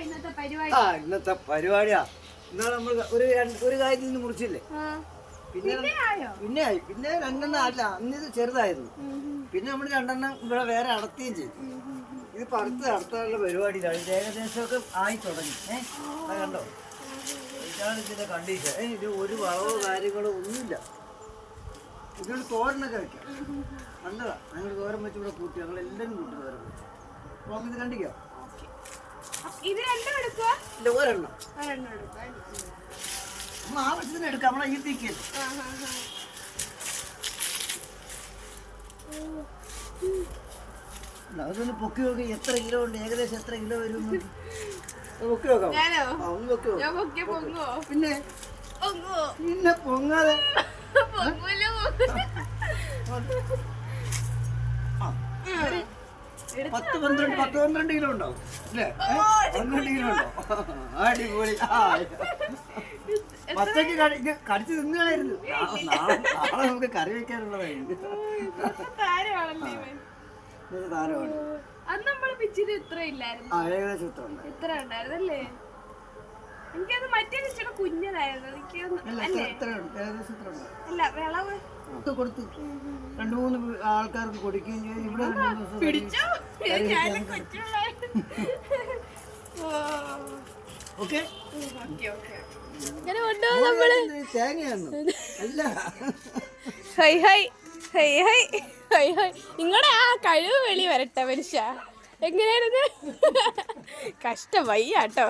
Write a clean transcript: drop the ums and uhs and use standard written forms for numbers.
ഇന്നത്തെ പരിപാടിയാ. ഇന്നാളെ നമ്മൾ ഒരു കാര്യത്തിൽ നിന്ന് മുറിച്ചില്ലേ, പിന്നെ ആയി. പിന്നെ രണ്ടെണ്ണം അല്ല, അന്ന് ഇത് ചെറുതായിരുന്നു. പിന്നെ നമ്മൾ രണ്ടെണ്ണം ഇവിടെ വേറെ അടത്തുകയും ചെയ്തു. ഇതിപ്പോ അടുത്തുള്ള പരിപാടിയിലാണ്. ഇത് ഏകദേശമൊക്കെ ആയി തുടങ്ങി. കണ്ടോ, ഇതാണ് ഇതിന്റെ കണ്ടീഷൻ. ഇത് ഒരു വളവോ കാര്യങ്ങളോ ഒന്നുമില്ല. ഇതൊരു തോരനൊക്കെ വെക്കാം. നല്ലതാ. ഞങ്ങൾ തോരൻ വെച്ച് ഇവിടെ കൂട്ടി, ഞങ്ങൾ എല്ലാവരും കൂട്ടി തോരൻ വെച്ചു. നമുക്ക് ഇത് കണ്ടിക്കാം. ഇല്ല, ഒരെണ്ണം നമ്മൾ ആവശ്യത്തിന് എടുക്കാം. നമ്മളെ ഈ തീക്കല്ലേ. അതൊന്ന് പൊക്കി നോക്കി എത്ര കിലോ ഉണ്ട്, ഏകദേശം എത്ര കിലോ വരും പൊക്കി നോക്കാം. ഒന്ന് പൊക്കി നോക്കാം. പിന്നെ പിന്നെ പൊങ്ങാതെ 10-12 കിലോ ഉണ്ടാവും അല്ലേ? 12 കിലോ ഉണ്ടാവും. അടിപൊളി. പച്ചക്ക് കടിച്ച് തിന്നുകളായിരുന്നു. നാളെ നമുക്ക് കറി വെക്കാനുള്ളതായിരുന്നു. താരമാണ്. ഏകദേശം ഇത്ര ഉണ്ടായിരുന്നല്ലേ? എനിക്കത് മറ്റേ കുഞ്ഞതായിരുന്നു. കൊടുത്തു 2-3 ആൾക്കാർക്ക് കൊടുക്കുകയും ചെയ്തു. ഇവിടെ തേങ്ങയായിരുന്നു. അല്ല, നിങ്ങളുടെ ആ കഴിവ് വെളി വരട്ടെ മനുഷ്യ. എങ്ങനെയാണിത്? കഷ്ടം വയ്യാട്ടോ.